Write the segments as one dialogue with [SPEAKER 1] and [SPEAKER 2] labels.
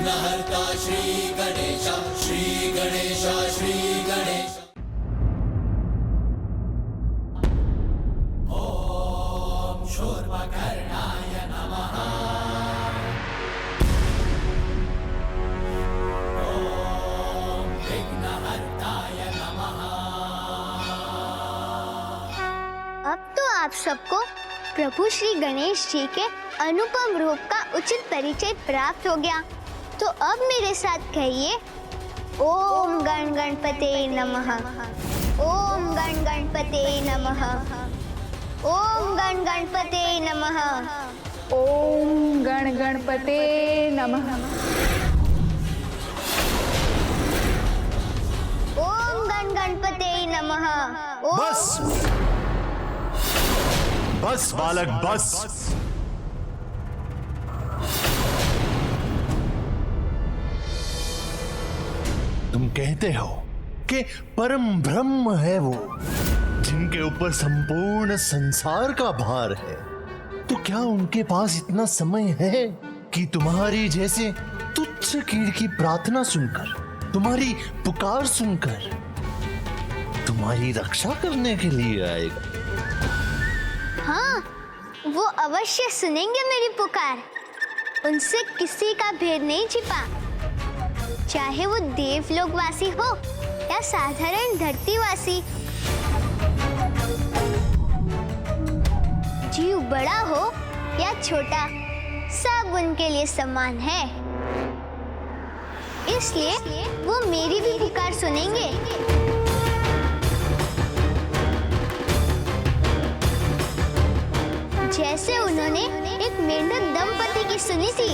[SPEAKER 1] विघ्नहर्ता श्री गणेश, श्री गणेश, श्री गणेश। ओम शूर्पकर्णाय नमः। ओम विघ्नहर्ताय नमः।
[SPEAKER 2] अब तो आप सबको प्रभु श्री गणेश जी के अनुपम रूप का उचित परिचय प्राप्त हो गया। तो अब मेरे साथ कहिए, ओम गण गणपते नमः, ओम गण गणपते नमः, ओम गण गणपते नमः,
[SPEAKER 3] ओम गण गणपते नमः।
[SPEAKER 2] ओम गण गणपते नमः।
[SPEAKER 4] बस बस बालक बस। तुम कहते हो कि परम ब्रह्म है वो जिनके ऊपर संपूर्ण संसार का भार है, तो क्या उनके पास इतना समय है कि तुम्हारी जैसे तुच्छ कीड़ की प्रार्थना सुनकर, तुम्हारी पुकार सुनकर तुम्हारी रक्षा करने के लिए आएगा?
[SPEAKER 2] हाँ, वो अवश्य सुनेंगे मेरी पुकार। उनसे किसी का भेद नहीं छिपा, चाहे वो देवलोकवासी हो या साधारण धरतीवासी। जीव बड़ा हो या छोटा, सब उनके लिए समान है। इसलिए वो मेरी भी पुकार सुनेंगे। जैसे उन्होंने एक मेंढक दंपति की सुनी थी।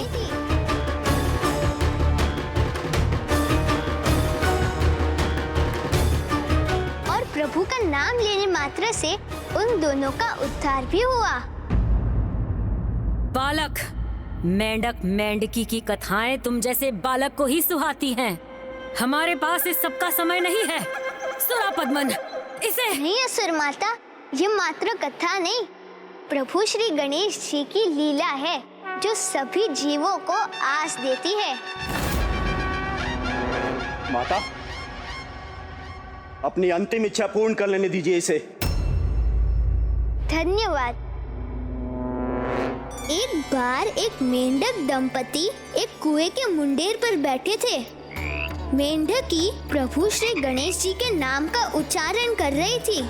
[SPEAKER 2] और प्रभु का नाम लेने मात्र से उन दोनों का उद्धार भी हुआ।
[SPEAKER 5] बालक, मेंढक मेंढकी की कथाएं तुम जैसे बालक को ही सुहाती हैं। हमारे पास इस सब का समय नहीं है। सुरा पद्मन, इसे
[SPEAKER 2] नहीं असुर माता, ये मात्र कथा नहीं, प्रभु श्री गणेश जी की लीला है जो सभी जीवों को आस देती है।
[SPEAKER 6] माता, अपनी अंतिम इच्छा पूर्ण कर लेने दीजिए इसे।
[SPEAKER 2] धन्यवाद। एक बार एक मेंढक दंपति एक कुएं के मुंडेर पर बैठे थे। मेंढकी प्रभु श्री गणेश जी के नाम का उच्चारण कर रही थी।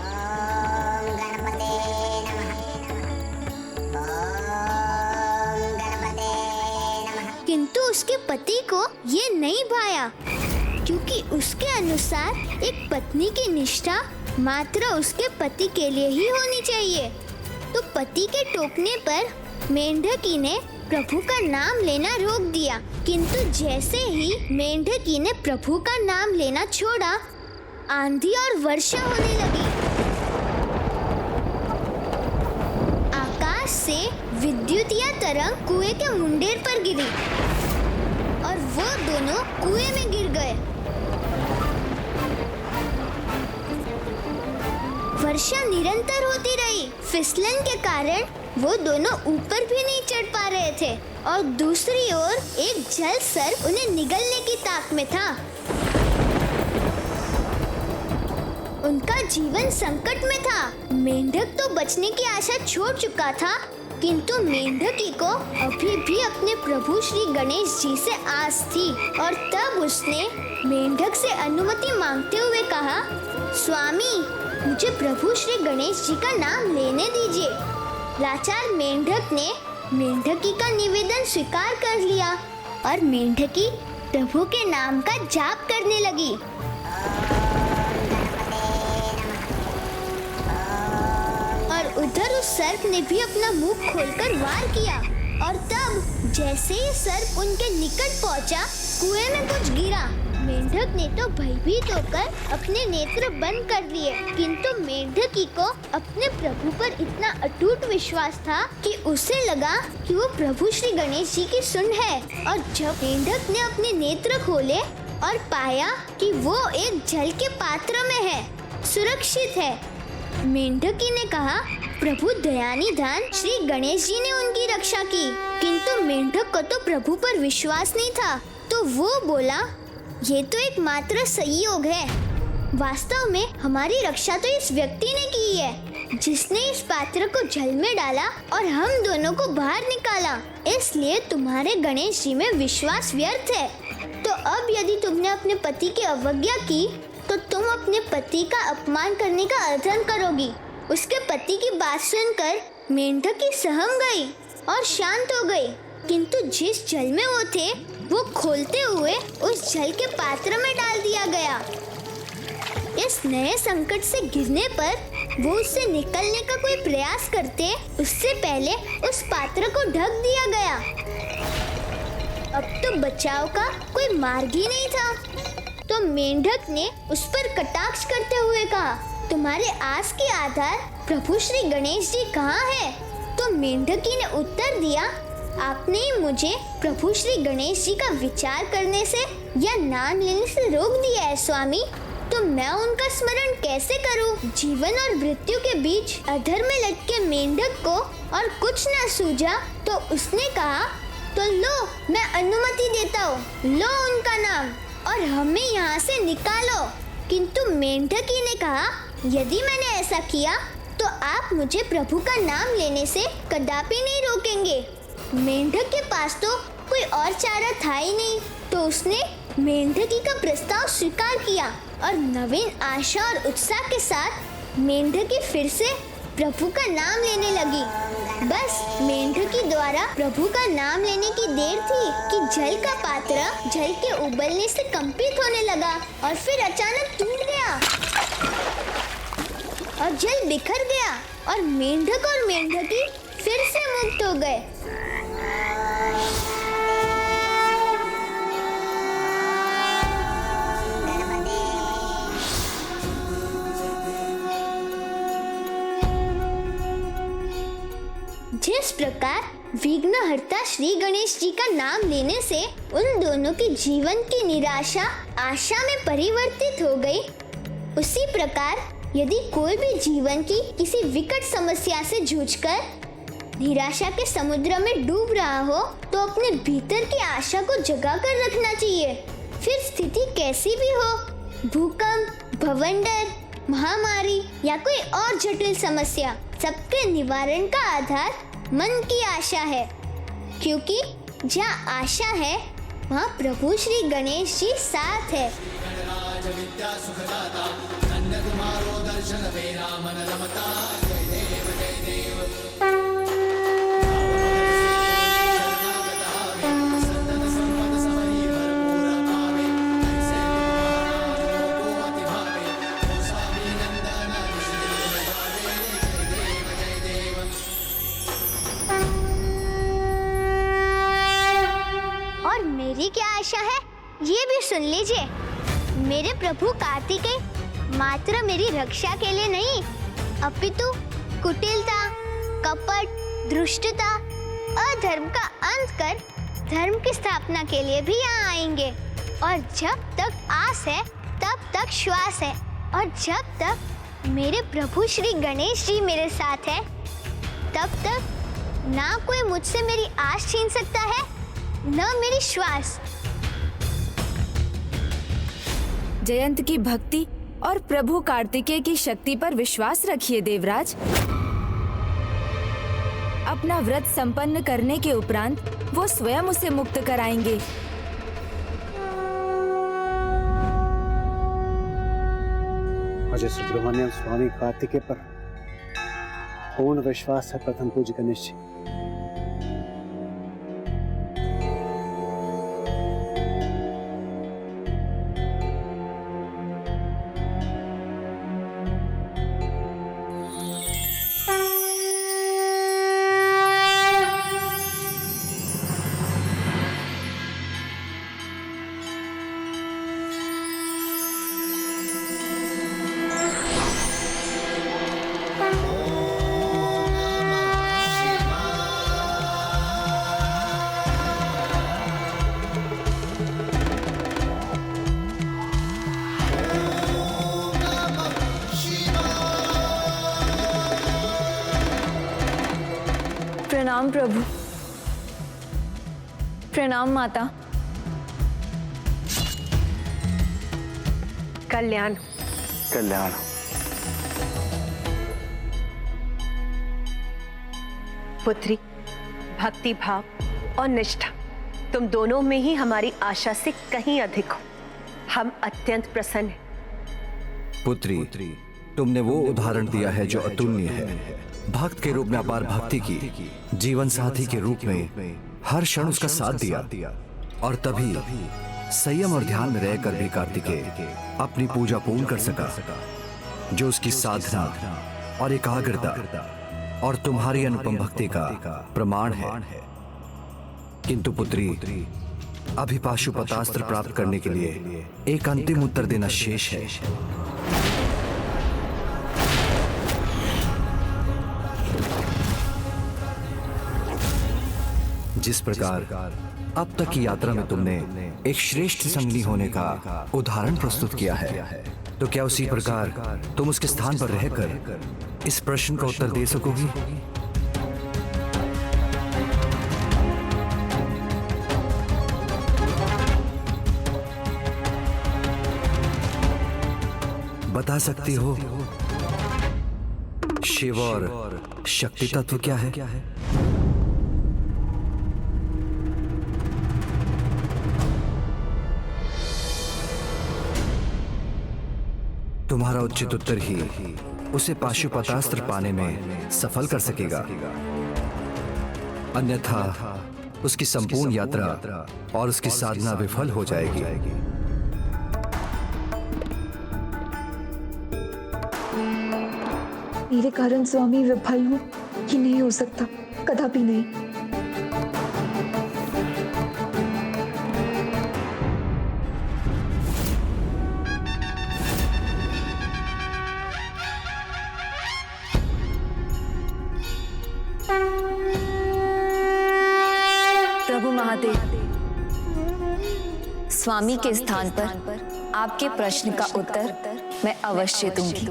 [SPEAKER 2] किंतु उसके पति को ये नहीं भाया, क्योंकि उसके अनुसार एक पत्नी की निष्ठा मात्र उसके पति के लिए ही होनी चाहिए। तो पति के टोकने पर मेंढकी ने प्रभु का नाम लेना रोक दिया। किंतु जैसे ही मेंढकी ने प्रभु का नाम लेना छोड़ा, आंधी और वर्षा होने लगी। आकाश से विद्युतीय तरंग कुएं के मुंडेर पर गिरी और वो दोनों कुएं में गिर गए। वर्षा निरंतर होती रही। फिसलन के कारण वो दोनों ऊपर भी नहीं चढ़ पा रहे थे और दूसरी ओर एक जल सर्प उन्हें निगलने की ताक में था। उनका जीवन संकट में था। मेंढक तो बचने की आशा छोड़ चुका था, किंतु मेंढकी को अभी भी अपने प्रभु श्री गणेश जी से आस थी। और तब उसने मेंढक से अनुमति मांगते हुए कहा, स्वामी, मुझे प्रभु श्री गणेश जी का नाम लेने दीजिए। लाचार मेंढक ने मेंढकी का निवेदन स्वीकार कर लिया और मेंढकी प्रभु के नाम का जाप करने लगी। और उधर उस सर्प ने भी अपना मुंह खोलकर वार किया। और तब जैसे ही सर्प उनके निकट पहुंचा, कुएं में कुछ गिरा। मेंढक ने तो भयभीत होकर अपने नेत्र बंद कर लिए, किंतु मेंढकी को अपने प्रभु पर इतना अटूट विश्वास था कि उसे लगा कि वो प्रभु श्री गणेश जी की सुन है। और जब मेंढक ने अपने नेत्र खोले और पाया कि वो एक जल के पात्र में है, सुरक्षित है, मेंढकी ने कहा, प्रभु दयानिधान श्री गणेश जी ने उनकी रक्षा की। किंतु मेंढक को तो प्रभु पर विश्वास नहीं था, तो वो बोला, ये तो एक मात्र संयोग है। वास्तव में हमारी रक्षा तो इस व्यक्ति ने की है, जिसने इस पात्र को जल में डाला और हम दोनों को बाहर निकाला। इसलिए तुम्हारे गणेश जी में विश्वास व्यर्थ है। तो अब यदि तुमने अपने पति की अवज्ञा की, तो तुम अपने पति का अपमान करने का अधर्म करोगी। उसके पति की बात सुनकर मेंढकी सहम गई और शांत हो गई। किंतु जिस जल में वो थे, वो खोलते हुए उस जल के पात्र में डाल दिया गया। इस नए संकट से गिरने पर वो उससे निकलने का कोई प्रयास करते, उससे पहले उस पात्र को ढक दिया गया। अब तो बचाव का कोई मार्ग ही नहीं था। तो मेंढक ने उस पर कटाक्ष करते हुए कहा, तुम्हारे आस के आधार प्रभु श्री गणेश जी कहाँ है? तो मेंढकी ने उत्तर दिया, आपने ही मुझे प्रभु श्री गणेश जी का विचार करने से या नाम लेने से रोक दिया है स्वामी। तो मैं उनका स्मरण कैसे करूं? जीवन और मृत्यु के बीच अधर में लटके मेंढक को और कुछ न सूझा, तो उसने कहा, तो लो, मैं अनुमति देता हूँ, लो उनका नाम और हमें यहाँ से निकालो। किंतु मेंढकी ने कहा, यदि मैंने ऐसा किया तो आप मुझे प्रभु का नाम लेने से कदापि नहीं रोकेंगे। मेंढक के पास तो कोई और चारा था ही नहीं, तो उसने मेंढकी का प्रस्ताव स्वीकार किया और नवीन आशा और उत्साह के साथ मेंढकी फिर से प्रभु का नाम लेने लगी। बस मेंढकी द्वारा प्रभु का नाम लेने की देर थी कि जल का पात्र जल के उबलने से कंपित होने लगा और फिर अचानक टूट गया और जल बिखर गया और मेंढक और मेंढकी फिर से मुक्त हो गए। जिस प्रकार विघ्नहर्ता श्री गणेश जी का नाम लेने से उन दोनों के जीवन की निराशा आशा में परिवर्तित हो गई, उसी प्रकार यदि कोई भी जीवन की किसी विकट समस्या से जूझकर निराशा के समुद्र में डूब रहा हो, तो अपने भीतर की आशा को जगा कर रखना चाहिए। फिर स्थिति कैसी भी हो, भूकंप, भवंडर, महामारी या कोई और जटिल समस्या, सबके निवारण का आधार मन की आशा है, क्योंकि जहाँ आशा है वहाँ प्रभु श्री गणेश जी साथ है। और मेरी क्या आशा है, ये भी सुन लीजिए। मेरे प्रभु कार्तिकेय मात्र मेरी रक्षा के लिए नहीं, अपितु कुटिलता, कपट, दुष्टता, अधर्म का अंत कर धर्म की स्थापना के लिए भी यहाँ आएंगे। और जब तक आस है तब तक श्वास है, और जब तक मेरे प्रभु श्री गणेश जी मेरे साथ है, तब तक ना कोई मुझसे मेरी आस छीन सकता है, न मेरी श्वास।
[SPEAKER 3] जयंत की भक्ति और प्रभु कार्तिकेय की शक्ति पर विश्वास रखिए देवराज। अपना व्रत संपन्न करने के उपरांत वो स्वयं उसे मुक्त कराएंगे।
[SPEAKER 7] मुझे सुब्रमण्यम स्वामी कार्तिकेय पर पूर्ण विश्वास है प्रथम पूज्य गणेश जी।
[SPEAKER 3] प्रणाम प्रभु।
[SPEAKER 8] प्रणाम माता।
[SPEAKER 9] कल्याण।
[SPEAKER 6] कल्याण।
[SPEAKER 9] पुत्री, भक्ति भाव और निष्ठा तुम दोनों में ही हमारी आशा से कहीं अधिक हो। हम अत्यंत प्रसन्न हैं।
[SPEAKER 10] पुत्री, तुमने वो उदाहरण दिया है जो अतुलनीय है। भक्त के रूप में अपार भक्ति की, जीवन साथी के रूप में हर क्षण उसका साथ दिया, और तभी संयम और ध्यान में रहकर भी कार्तिकेय अपनी पूजा पूर्ण कर सका, जो उसकी साधना और एकाग्रता और तुम्हारी अनुपम भक्ति का प्रमाण है। किंतु पुत्री, अभी पाशुपतास्त्र प्राप्त करने के लिए एक अंतिम उत्तर देना शेष है। जिस प्रकार अब तक की यात्रा में तुमने एक श्रेष्ठ संगनी होने का उदाहरण प्रस्तुत किया है, तो क्या उसी प्रकार तुम उसके स्थान पर रहकर इस प्रश्न का उत्तर दे सकोगी? बता सकती हो शिव और शक्ति तत्व क्या है? तुम्हारा उचित उत्तर ही उसे पाशुपतास्त्र पाने में सफल कर सकेगा, अन्यथा उसकी संपूर्ण यात्रा और उसकी साधना विफल हो जाएगी।
[SPEAKER 8] मेरे कारण स्वामी विफल हो ये नहीं हो सकता, कदापि नहीं। प्रभु महादेव, स्वामी के स्थान पर आपके प्रश्न का उत्तर मैं अवश्य दूंगी।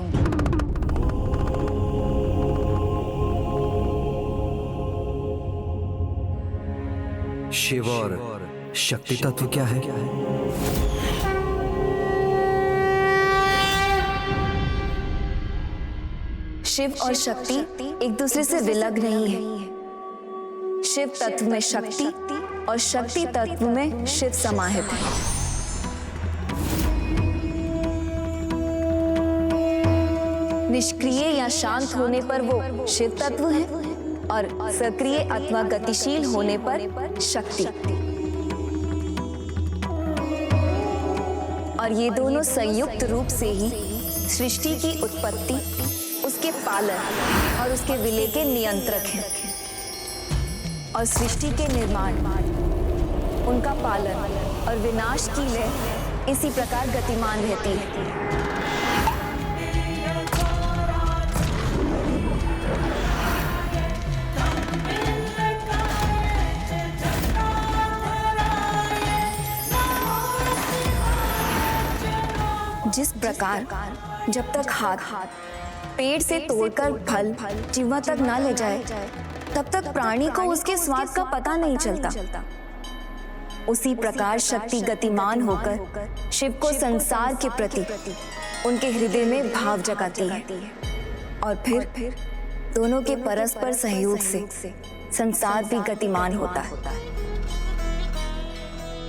[SPEAKER 10] शिव और शक्ति तत्व क्या है?
[SPEAKER 8] शिव और शक्ति एक दूसरे से विलग नहीं है। शिव तत्व में शक्ति और शक्ति तत्व में शिव समाहित है। निष्क्रिय या शांत होने पर वो शिव तत्व है और सक्रिय अथवा गतिशील होने पर शक्ति। और ये दोनों संयुक्त रूप से ही सृष्टि की उत्पत्ति, उसके पालन और उसके विलय के नियंत्रक हैं। और सृष्टि के निर्माण, उनका पालन और विनाश की लय इसी प्रकार गतिमान रहती है। जिस प्रकार जब तक हाथ पेड़ से तोड़कर फल जीवा तक ना ले जाए, तब तक प्राणी को उसके स्वाद का पता नहीं चलता, उसी प्रकार शक्ति गतिमान होकर शिव को संसार के प्रति उनके हृदय में भाव जगाती है। और फिर दोनों के परस्पर सहयोग से संसार भी गतिमान होता है।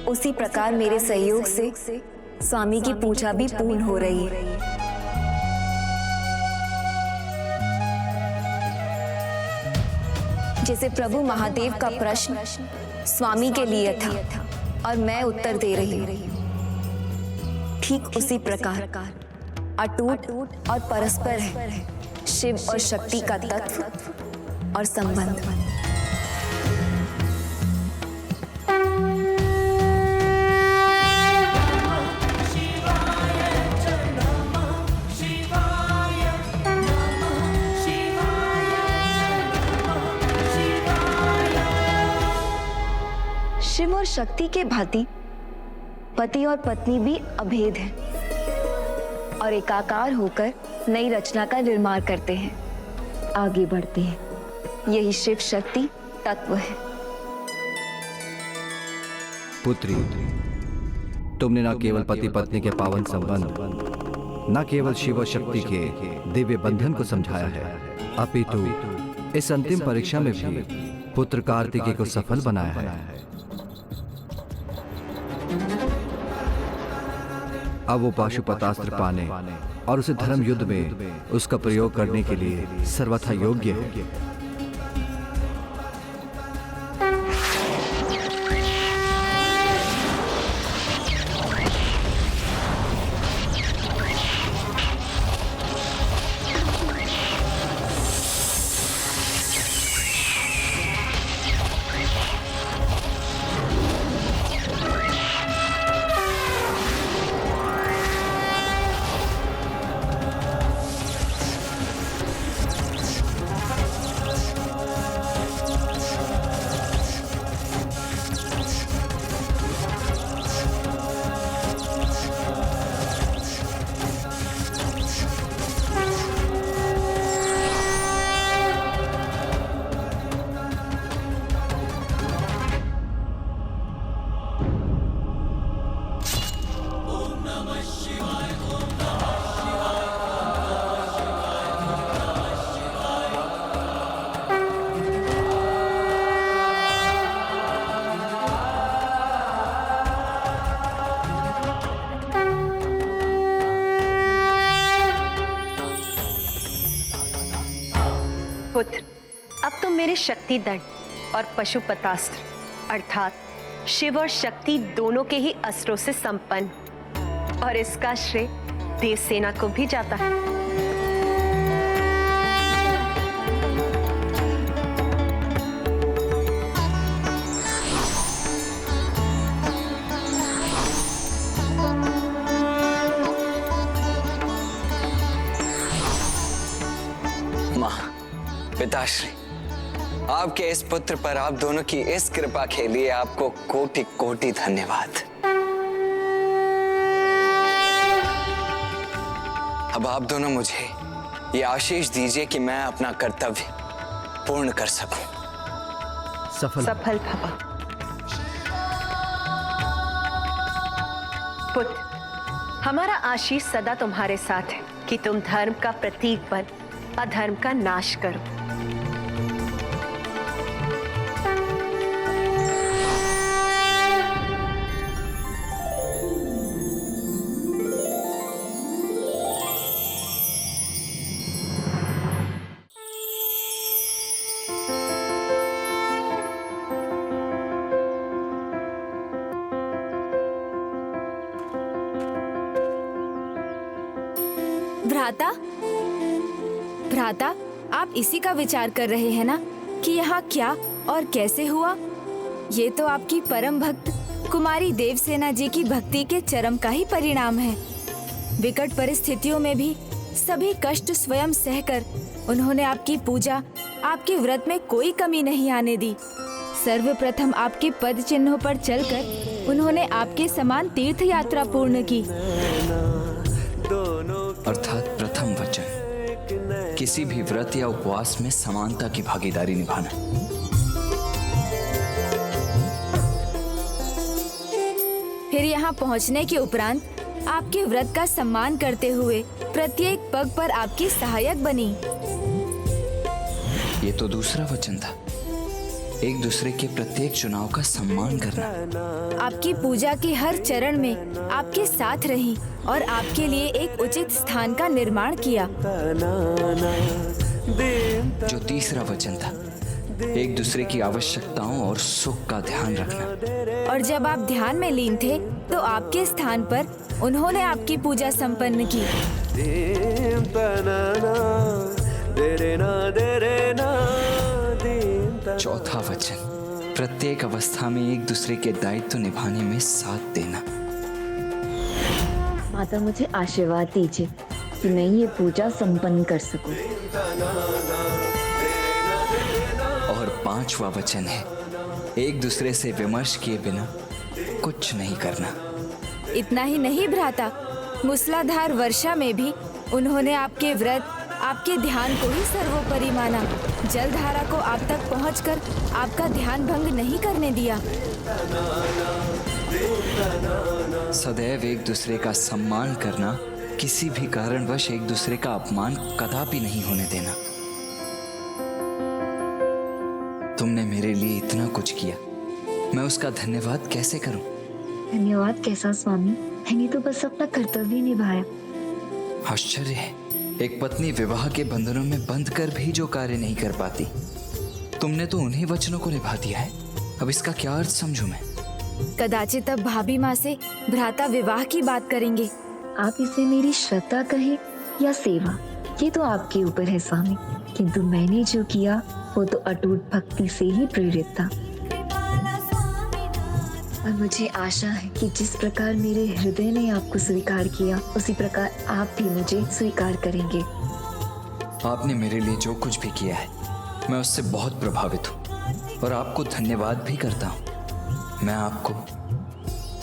[SPEAKER 8] उसी प्रकार मेरे सहयोग से स्वामी की पूजा भी पूर्ण हो रही है। जैसे प्रभु महादेव का प्रश्न स्वामी के लिए था और मैं उत्तर दे रही हूँ, ठीक उसी प्रकार अटूट और परस्पर है शिव और शक्ति का तत्व और संबंध। शिव और शक्ति के भांति पति और पत्नी भी अभेद हैं और एकाकार होकर नई रचना का निर्माण करते हैं, आगे बढ़ते हैं। यही शिव शक्ति तत्व है।
[SPEAKER 10] पुत्री, तुमने न केवल पति पत्नी के पावन संबंध, न केवल शिव और शक्ति के दिव्य बंधन को समझाया है, अपितु इस अंतिम परीक्षा में भी पुत्र कार्तिकेय को सफल बनाया है। अब वो पाशुपतास्त्र पाने और उसे धर्म युद्ध में उसका प्रयोग करने के लिए सर्वथा योग्य है।
[SPEAKER 9] पुत्र, अब तुम मेरे शक्ति दंड और पशुपतास्त्र अर्थात शिव और शक्ति दोनों के ही अस्त्रों से संपन्न, और इसका श्रेय देवसेना को भी जाता है।
[SPEAKER 11] पिताश्री, आपके इस पुत्र पर आप दोनों की इस कृपा के लिए आपको कोटि कोटि धन्यवाद। अब आप दोनों मुझे ये आशीष दीजिए कि मैं अपना कर्तव्य पूर्ण कर सकूं।
[SPEAKER 9] सफल भव। पुत्र, हमारा आशीष सदा तुम्हारे साथ है कि तुम धर्म का प्रतीक बन अधर्म का नाश करो।
[SPEAKER 3] भ्राता, आप इसी का विचार कर रहे हैं ना कि यहाँ क्या और कैसे हुआ? ये तो आपकी परम भक्त कुमारी देवसेना जी की भक्ति के चरम का ही परिणाम है। विकट परिस्थितियों में भी सभी कष्ट स्वयं सहकर उन्होंने आपकी पूजा, आपके व्रत में कोई कमी नहीं आने दी। सर्वप्रथम आपके पद चिन्हों पर चलकर उन्होंने आपके समान तीर्थ यात्रा पूर्ण की।
[SPEAKER 11] अर्थात प्रथम वचन, किसी भी व्रत या उपवास में समानता की भागीदारी निभाना।
[SPEAKER 3] फिर यहाँ पहुँचने के उपरांत आपके व्रत का सम्मान करते हुए प्रत्येक पग पर आपकी सहायक बनी।
[SPEAKER 11] ये तो दूसरा वचन था, एक दूसरे के प्रत्येक चुनाव का सम्मान करना।
[SPEAKER 3] आपकी पूजा के हर चरण में आपके साथ रही और आपके लिए एक उचित स्थान का निर्माण किया।
[SPEAKER 11] जो तीसरा वचन था, एक दूसरे की आवश्यकताओं और सुख का ध्यान रखना।
[SPEAKER 3] और जब आप ध्यान में लीन थे तो आपके स्थान पर उन्होंने आपकी पूजा संपन्न की।
[SPEAKER 11] चौथा वचन, प्रत्येक अवस्था में एक दूसरे के दायित्व निभाने में साथ देना।
[SPEAKER 8] माता, मुझे आशीर्वाद दीजिए कि मैं ये पूजा संपन्न कर सकूं।
[SPEAKER 11] और पांचवा वचन है, एक दूसरे से विमर्श किए बिना कुछ नहीं करना।
[SPEAKER 3] इतना ही नहीं भ्राता, मूसलाधार वर्षा में भी उन्होंने आपके व्रत, आपके ध्यान को ही सर्वोपरि माना। जलधारा को आप तक पहुंचकर आपका ध्यान भंग नहीं करने दिया।
[SPEAKER 11] सदैव एक दूसरे का सम्मान करना, किसी भी कारणवश एक दूसरे का अपमान कदापि नहीं होने देना। तुमने मेरे लिए इतना कुछ किया, मैं उसका धन्यवाद कैसे करूं?
[SPEAKER 8] धन्यवाद कैसा स्वामी, मैंने तो बस अपना कर्तव्य निभाया।
[SPEAKER 11] आश्चर्य है, एक पत्नी विवाह के बंधनों में बंध कर भी जो कार्य नहीं कर पाती, तुमने तो उन्हीं वचनों को निभा दिया है। अब इसका क्या अर्थ समझूं मैं?
[SPEAKER 3] कदाचित अब भाभी माँ से भ्राता विवाह की बात करेंगे।
[SPEAKER 8] आप इसे मेरी श्रद्धा कहे या सेवा, ये तो आपके ऊपर है स्वामी, किंतु मैंने जो किया वो तो अटूट भक्ति से ही प्रेरित था। और मुझे आशा है कि जिस प्रकार मेरे हृदय ने आपको स्वीकार किया, उसी प्रकार आप भी मुझे स्वीकार करेंगे।
[SPEAKER 11] आपने मेरे लिए जो कुछ भी किया है, मैं उससे बहुत प्रभावित हूँ और आपको धन्यवाद भी करता हूँ। मैं आपको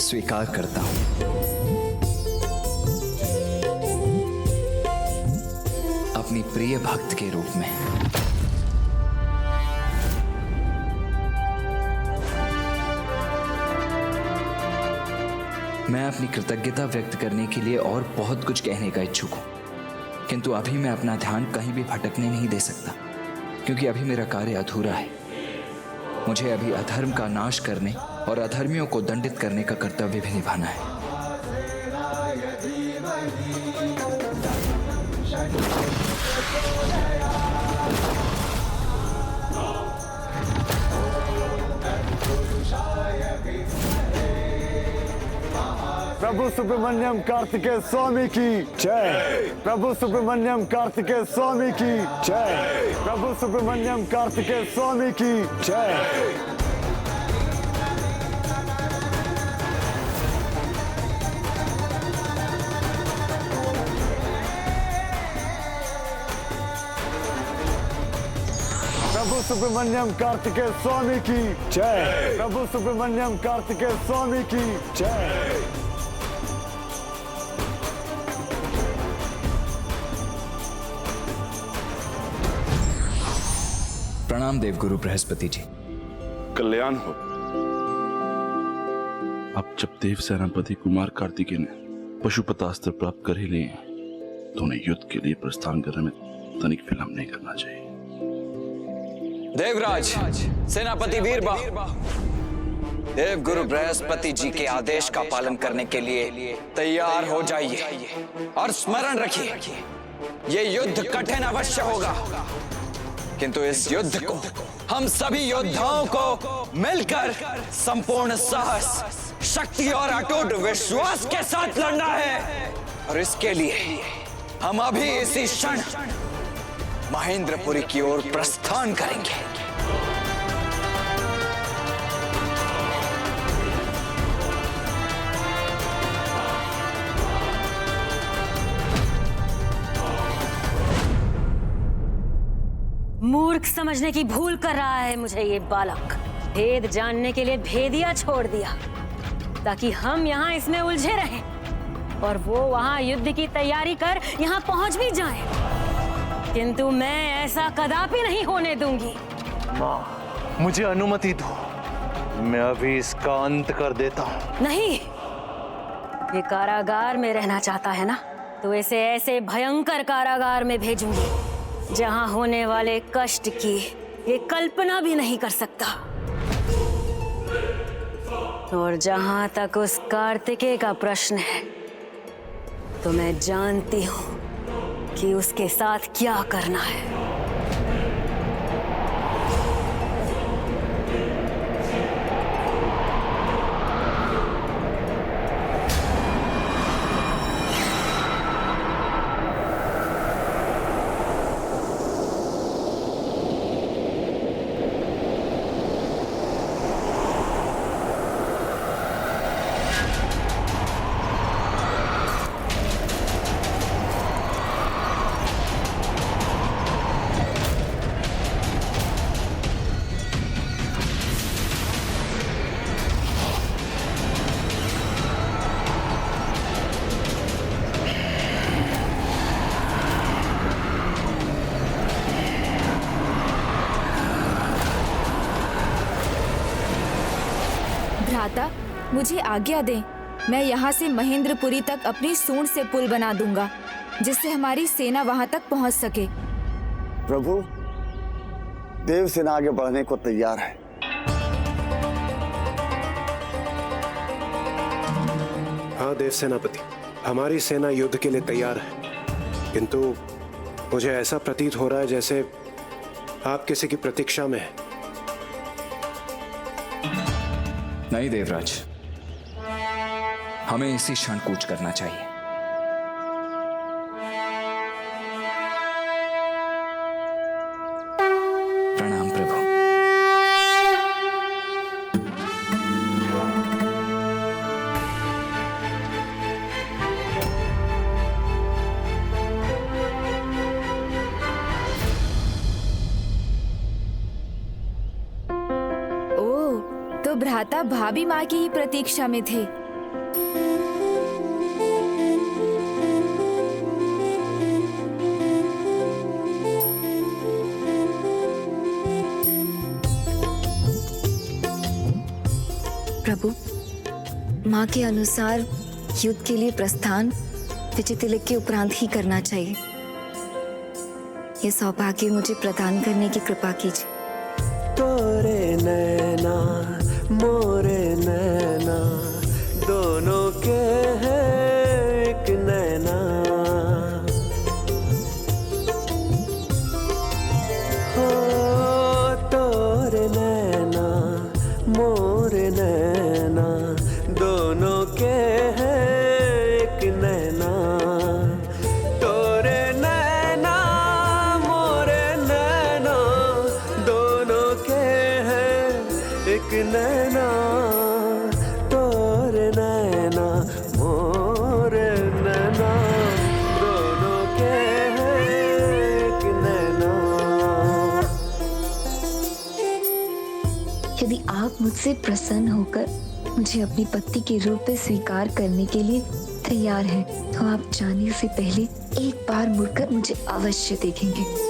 [SPEAKER 11] स्वीकार करता हूँ। अपनी प्रिय भक्त के रूप में। मैं अपनी कृतज्ञता व्यक्त करने के लिए और बहुत कुछ कहने का इच्छुक हूं, किंतु अभी मैं अपना ध्यान कहीं भी भटकने नहीं दे सकता, क्योंकि अभी मेरा कार्य अधूरा है। मुझे अभी अधर्म का नाश करने और अधर्मियों को दंडित करने का कर्तव्य भी निभाना है।
[SPEAKER 7] प्रभु सुब्रमण्यम कार्तिकेय स्वामी की जय। प्रभु सुब्रमण्यम कार्तिकेय स्वामी की जय। प्रभु सुब्रमण्यम कार्तिकेय स्वामी की जय। प्रभु सुब्रमण्यम कार्तिकेय स्वामी की जय। प्रभु सुब्रमण्यम कार्तिकेय स्वामी की जय।
[SPEAKER 11] प्रणाम देवगुरु बृहस्पति जी।
[SPEAKER 12] कल्याण हो। अब जब देव सेनापति कुमार कार्तिकेय ने पशुपतास्त्र प्राप्त कर ही लिए हैं, तो उन्हें युद्ध के लिए प्रस्थान करने में तनिक विलंब नहीं करना चाहिए।
[SPEAKER 11] देवराज, सेनापति वीरबाहु, देव गुरु बृहस्पति जी के आदेश का पालन करने के लिए तैयार हो जाइए और स्मरण रखिए, ये युद्ध कठिन अवश्य होगा, किंतु इस युद्ध को हम सभी योद्धाओं को मिलकर संपूर्ण साहस, शक्ति और अटूट विश्वास के साथ लड़ना है। और इसके लिए हम अभी इसी क्षण महेंद्रपुरी की ओर प्रस्थान करेंगे।
[SPEAKER 5] मूर्ख समझने की भूल कर रहा है मुझे ये बालक। भेद जानने के लिए भेदिया छोड़ दिया ताकि हम यहाँ इसमें उलझे रहें और वो वहाँ युद्ध की तैयारी कर यहाँ पहुँच भी जाए, किंतु मैं ऐसा कदापि नहीं होने दूंगी।
[SPEAKER 4] माँ, मुझे अनुमति दो, मैं अभी इसका अंत कर देता हूँ। नहीं,
[SPEAKER 5] ये कारागार में रहना चाहता है ना, तो इसे ऐसे भयंकर कारागार में भेजूंगी जहां होने वाले कष्ट की ये कल्पना भी नहीं कर सकता। और जहां तक उस कार्तिकेय का प्रश्न है, तो मैं जानती हूं कि उसके साथ क्या करना है।
[SPEAKER 3] भ्राता, मुझे आज्ञा दें, मैं यहाँ से महेंद्रपुरी तक अपनी सूंड से पुल बना दूंगा, जिससे हमारी सेना वहाँ तक पहुँच सके।
[SPEAKER 7] प्रभु, देवसेना आगे बढ़ने को तैयार है।
[SPEAKER 13] हाँ देव सेनापति, हमारी सेना युद्ध के लिए तैयार है, किंतु मुझे ऐसा प्रतीत हो रहा है जैसे आप किसी की प्रतीक्षा में हैं।
[SPEAKER 11] नहीं देवराज, हमें इसी क्षण कूच करना चाहिए। प्रणाम प्रभु।
[SPEAKER 3] तो भ्राता भाभी माँ की ही प्रतीक्षा में थे।
[SPEAKER 8] प्रभु, माँ के अनुसार युद्ध के लिए प्रस्थान विजय तिलक के उपरांत ही करना चाहिए। ये सौभाग्य मुझे प्रदान करने की कृपा कीजिए।
[SPEAKER 14] तोरे नैना मोरे नैना दोनों के हैं एक नैना, हो तोरे नैना मोरे नैना दोनों के हैं एक नैना, तोरे नैना मोरे नैना दोनों के हैं एक नैना, तोरे नैना मोरे नैना दोनों के हैं एक नैना।
[SPEAKER 8] यदि आप मुझसे प्रसन्न होकर मुझे अपनी पत्नी के रूप में स्वीकार करने के लिए तैयार हैं, तो आप जाने से पहले एक बार मुड़कर मुझे अवश्य देखेंगे।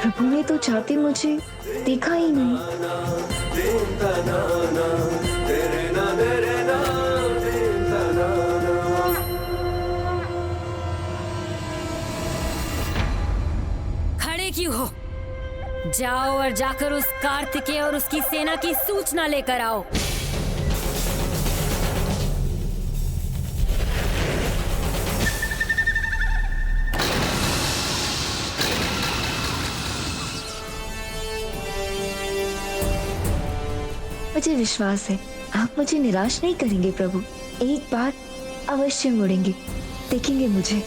[SPEAKER 8] प्रभु ने तो चाहते मुझे देखा ही नहीं।
[SPEAKER 5] खड़े क्यों हो? जाओ और जाकर उस कार्तिकेय और उसकी सेना की सूचना लेकर आओ।
[SPEAKER 8] मुझे विश्वास है आप मुझे निराश नहीं करेंगे प्रभु। एक बार अवश्य मुड़ेंगे, देखेंगे मुझे।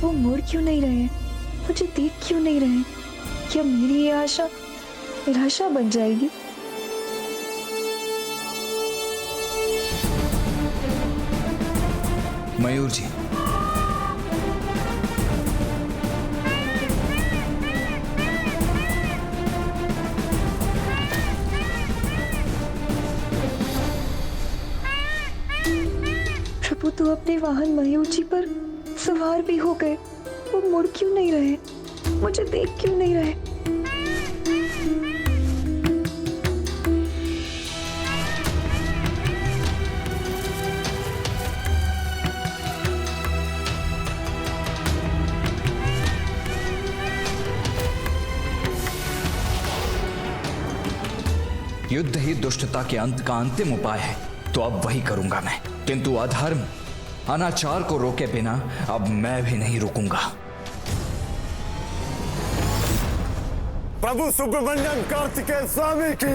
[SPEAKER 8] वो मुड़ क्यों नहीं रहे, मुझे देख क्यों नहीं रहे? क्या मेरी ये आशा निराशा बन जाएगी?
[SPEAKER 11] मयूर जी,
[SPEAKER 8] प्रभु तो अपने वाहन मयूर जी पर सवार भी हो गए। वो मुड़ क्यों नहीं रहे, मुझे देख क्यों नहीं रहे?
[SPEAKER 11] युद्ध ही दुष्टता के अंत का अंतिम उपाय है, तो अब वही करूंगा मैं। किंतु अधर्म, अनाचार को रोके बिना अब मैं भी नहीं रुकूंगा।
[SPEAKER 7] प्रभु सुब्रमण्यम कार्तिकेय स्वामी की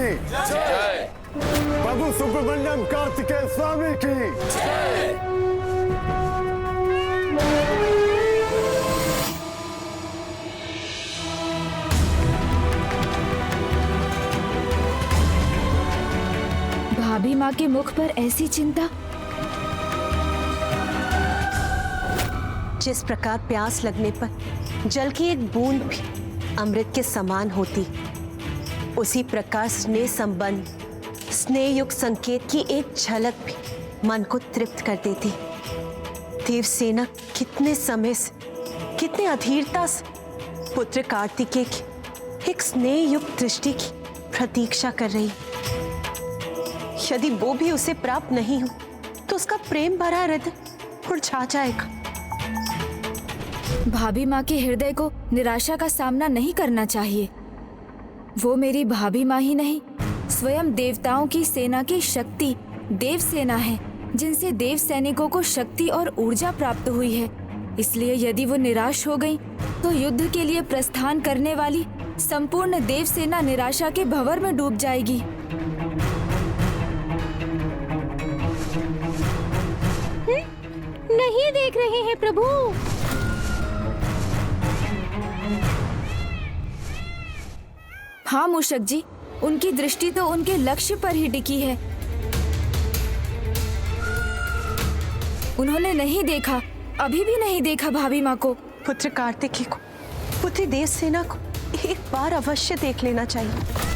[SPEAKER 7] जय। प्रभु सुब्रमण्यम कार्तिकेय स्वामी की जय।
[SPEAKER 3] माँ के मुख पर ऐसी चिंता।
[SPEAKER 9] जिस प्रकार प्यास लगने पर जल की एक बूंद भी अमृत के समान होती, उसी प्रकार स्नेह संबंध, स्नेह युक्त संकेत की एक झलक भी मन को तृप्त कर देती। देवसेना कितने समय से, कितने अधीरता से पुत्र कार्तिकेय की एक स्नेह युक्त दृष्टि की प्रतीक्षा कर रही। यदि वो भी उसे प्राप्त नहीं हो तो उसका प्रेम भरा हृदय मुरझा जाएगा।
[SPEAKER 3] भाभी माँ के हृदय को निराशा का सामना नहीं करना चाहिए। वो मेरी भाभी माँ ही नहीं, स्वयं देवताओं की सेना की शक्ति देवसेना है, जिनसे देव सैनिकों को शक्ति और ऊर्जा प्राप्त हुई है। इसलिए यदि वो निराश हो गई तो युद्ध के लिए प्रस्थान करने वाली संपूर्ण देवसेना निराशा के भंवर में डूब जाएगी।
[SPEAKER 5] नहीं देख रहे हैं प्रभु।
[SPEAKER 3] हाँ मूषक जी, उनकी दृष्टि तो उनके लक्ष्य पर ही टिकी है। उन्होंने नहीं देखा, अभी भी नहीं देखा भाभी माँ को।
[SPEAKER 9] पुत्र कार्तिकेय को, पुत्री देवसेना को एक बार अवश्य देख लेना चाहिए।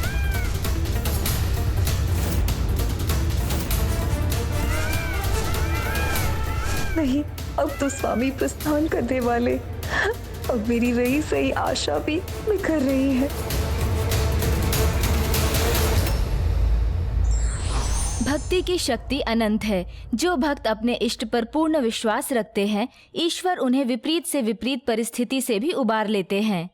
[SPEAKER 8] नहीं, अब तो स्वामी प्रस्थान करने वाले। अब मेरी रही सही आशा भी बिखर रही है।
[SPEAKER 3] भक्ति की शक्ति अनंत है। जो भक्त अपने इष्ट पर पूर्ण विश्वास रखते हैं, ईश्वर उन्हें विपरीत से विपरीत परिस्थिति से भी उबार लेते हैं।